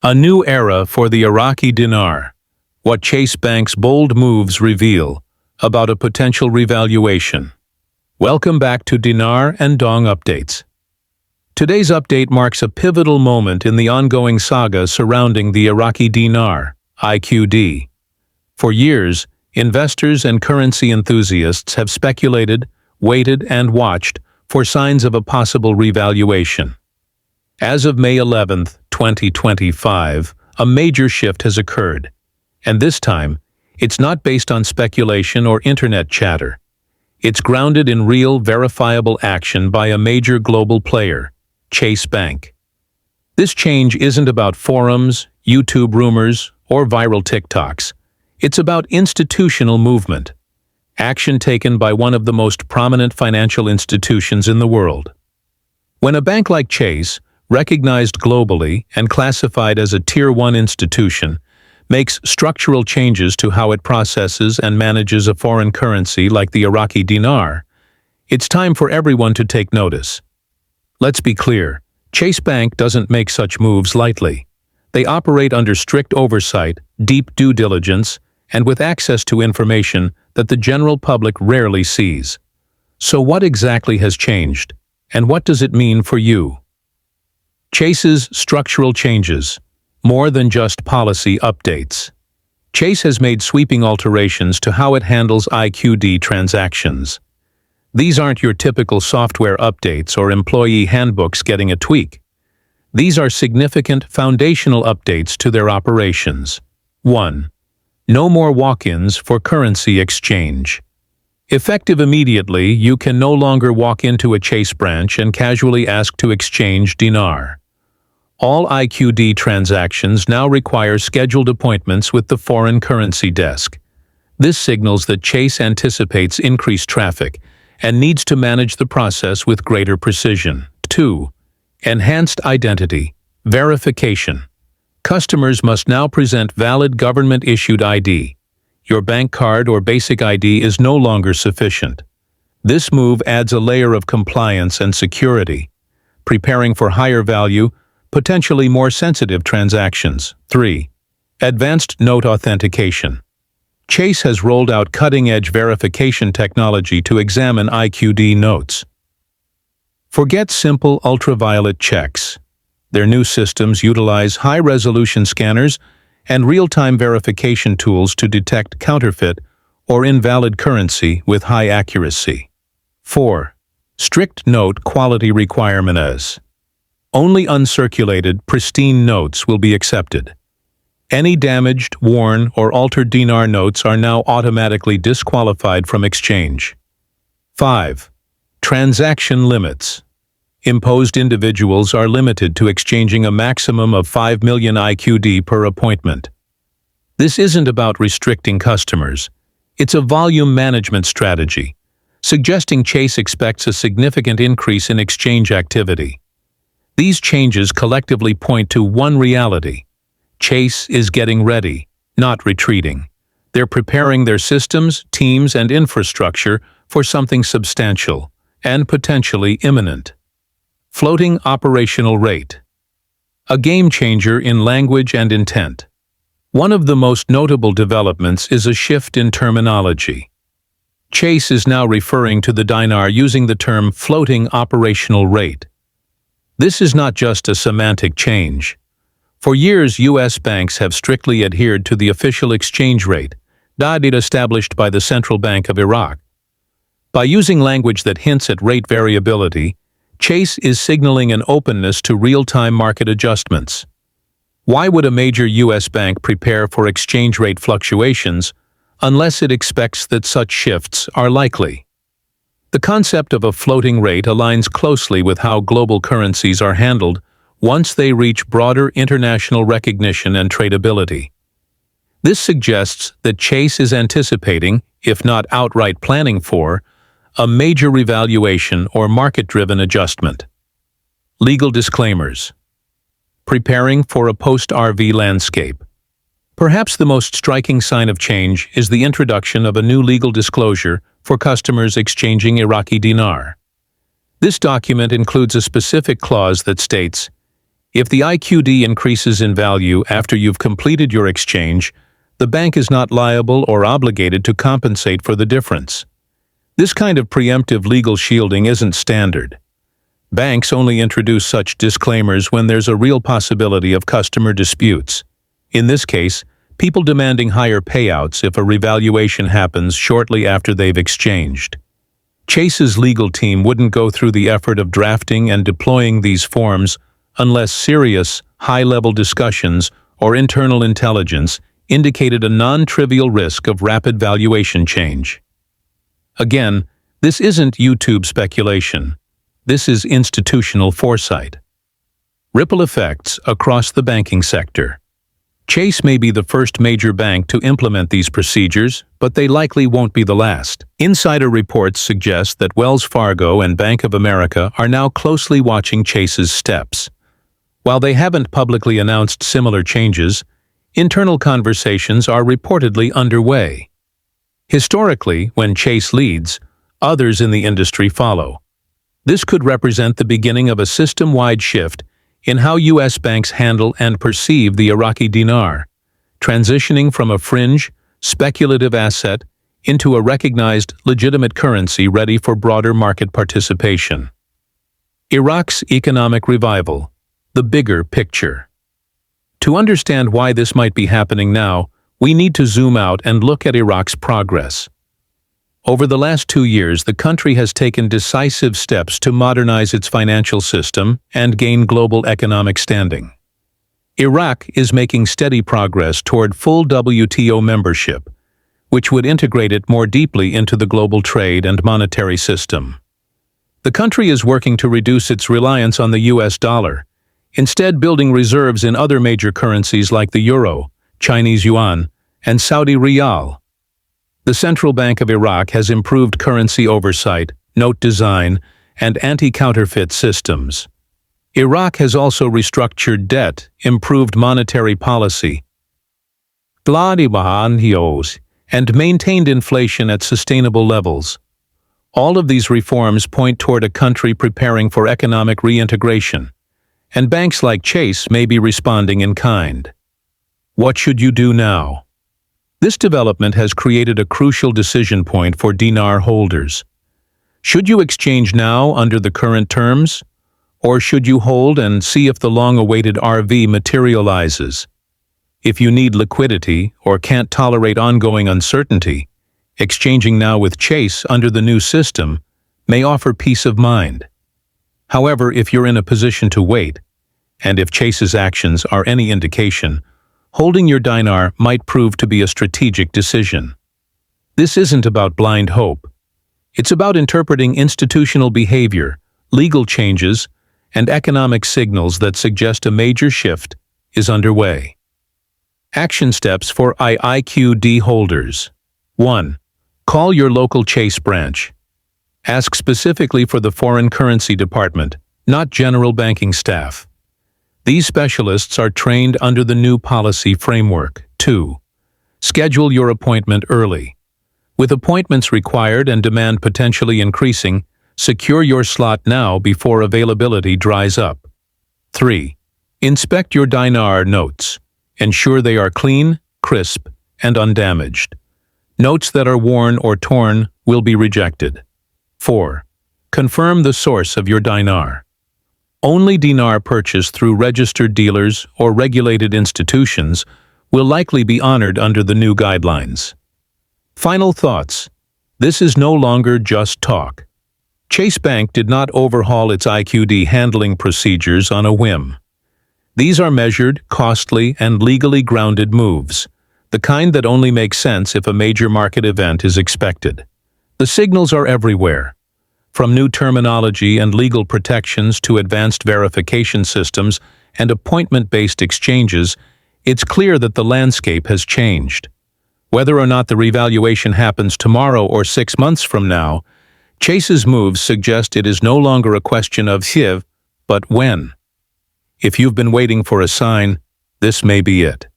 A new era for the Iraqi dinar. What Chase Bank's bold moves reveal about a potential revaluation. Welcome back to Dinar and Dong Updates. Today's update marks a pivotal moment in the ongoing saga surrounding the Iraqi Dinar, IQD. For years, investors and currency enthusiasts have speculated, waited, and watched for signs of a possible revaluation. As of May 11, 2025, a major shift has occurred. And this time, it's not based on speculation or internet chatter. It's grounded in real, verifiable action by a major global player, Chase Bank. This change isn't about forums, YouTube rumors, or viral TikToks. It's about institutional movement, action taken by one of the most prominent financial institutions in the world. When a bank like Chase, recognized globally and classified as a Tier 1 institution, makes structural changes to how it processes and manages a foreign currency like the Iraqi dinar, it's time for everyone to take notice. Let's be clear, Chase Bank doesn't make such moves lightly. They operate under strict oversight, deep due diligence, and with access to information that the general public rarely sees. So what exactly has changed, and what does it mean for you? Chase's structural changes, more than just policy updates. Chase has made sweeping alterations to how it handles IQD transactions. These aren't your typical software updates or employee handbooks getting a tweak. These are significant foundational updates to their operations. 1. No more walk-ins for currency exchange. Effective immediately, you can no longer walk into a Chase branch and casually ask to exchange dinar. All IQD transactions now require scheduled appointments with the foreign currency desk. This signals that Chase anticipates increased traffic and needs to manage the process with greater precision. 2. Enhanced identity verification. Customers must now present valid government-issued ID. Your bank card or basic ID is no longer sufficient. This move adds a layer of compliance and security, preparing for higher value, potentially more sensitive transactions. 3. Advanced note authentication. Chase has rolled out cutting-edge verification technology to examine IQD notes. Forget simple ultraviolet checks. Their new systems utilize high-resolution scanners and real-time verification tools to detect counterfeit or invalid currency with high accuracy. 4. Strict note quality requirement as only uncirculated, pristine notes will be accepted. Any damaged, worn, or altered dinar notes are now automatically disqualified from exchange. 5. Transaction limits. Imposed individuals are limited to exchanging a maximum of 5 million IQD per appointment. This isn't about restricting customers. It's a volume management strategy, suggesting Chase expects a significant increase in exchange activity. These changes collectively point to one reality. Chase is getting ready, not retreating. They're preparing their systems, teams, and infrastructure for something substantial and potentially imminent. Floating operational rate. A game changer in language and intent. One of the most notable developments is a shift in terminology. Chase is now referring to the dinar using the term floating operational rate. This is not just a semantic change. For years, U.S. banks have strictly adhered to the official exchange rate, date established by the Central Bank of Iraq. By using language that hints at rate variability, Chase is signaling an openness to real-time market adjustments. Why would a major U.S. bank prepare for exchange rate fluctuations unless it expects that such shifts are likely? The concept of a floating rate aligns closely with how global currencies are handled once they reach broader international recognition and tradability. This suggests that Chase is anticipating, if not outright planning for, a major revaluation or market-driven adjustment. Legal disclaimers. Preparing for a post-RV landscape. Perhaps the most striking sign of change is the introduction of a new legal disclosure for customers exchanging Iraqi dinar. This document includes a specific clause that states, If the IQD increases in value after you've completed your exchange, the bank is not liable or obligated to compensate for the difference. This kind of preemptive legal shielding isn't standard. Banks only introduce such disclaimers when there's a real possibility of customer disputes. In this case, people demanding higher payouts if a revaluation happens shortly after they've exchanged. Chase's legal team wouldn't go through the effort of drafting and deploying these forms unless serious, high-level discussions or internal intelligence indicated a non-trivial risk of rapid valuation change. Again, this isn't YouTube speculation. This is institutional foresight. Ripple effects across the banking sector. Chase may be the first major bank to implement these procedures, but they likely won't be the last. Insider reports suggest that Wells Fargo and Bank of America are now closely watching Chase's steps. While they haven't publicly announced similar changes, internal conversations are reportedly underway. Historically, when Chase leads, others in the industry follow. This could represent the beginning of a system-wide shift in how U.S. banks handle and perceive the Iraqi dinar, transitioning from a fringe, speculative asset into a recognized, legitimate currency ready for broader market participation. Iraq's economic revival, the bigger picture. To understand why this might be happening now, we need to zoom out and look at Iraq's progress. Over the last 2 years, the country has taken decisive steps to modernize its financial system and gain global economic standing. Iraq is making steady progress toward full WTO membership, which would integrate it more deeply into the global trade and monetary system. The country is working to reduce its reliance on the US dollar, instead building reserves in other major currencies like the euro, Chinese yuan, and Saudi riyal. The Central Bank of Iraq has improved currency oversight, note design, and anti-counterfeit systems. Iraq has also restructured debt, improved monetary policy, and maintained inflation at sustainable levels. All of these reforms point toward a country preparing for economic reintegration, and banks like Chase may be responding in kind. What should you do now? This development has created a crucial decision point for dinar holders. Should you exchange now under the current terms? Or should you hold and see if the long-awaited RV materializes? If you need liquidity or can't tolerate ongoing uncertainty, exchanging now with Chase under the new system may offer peace of mind. However, if you're in a position to wait, and if Chase's actions are any indication, holding your dinar might prove to be a strategic decision. This isn't about blind hope. It's about interpreting institutional behavior, legal changes, and economic signals that suggest a major shift is underway. Action steps for IQD holders. 1. Call your local Chase branch. Ask specifically for the foreign currency department, not general banking staff. These specialists are trained under the new policy framework. 2. Schedule your appointment early. With appointments required and demand potentially increasing, secure your slot now before availability dries up. 3. Inspect your dinar notes. Ensure they are clean, crisp, and undamaged. Notes that are worn or torn will be rejected. 4. Confirm the source of your dinar. Only dinar purchased through registered dealers or regulated institutions will likely be honored under the new guidelines. Final thoughts. This is no longer just talk. Chase Bank did not overhaul its IQD handling procedures on a whim. These are measured, costly, and legally grounded moves, the kind that only make sense if a major market event is expected. The signals are everywhere. From new terminology and legal protections to advanced verification systems and appointment-based exchanges, it's clear that the landscape has changed. Whether or not the revaluation happens tomorrow or 6 months from now, Chase's moves suggest it is no longer a question of if, but when. If you've been waiting for a sign, this may be it.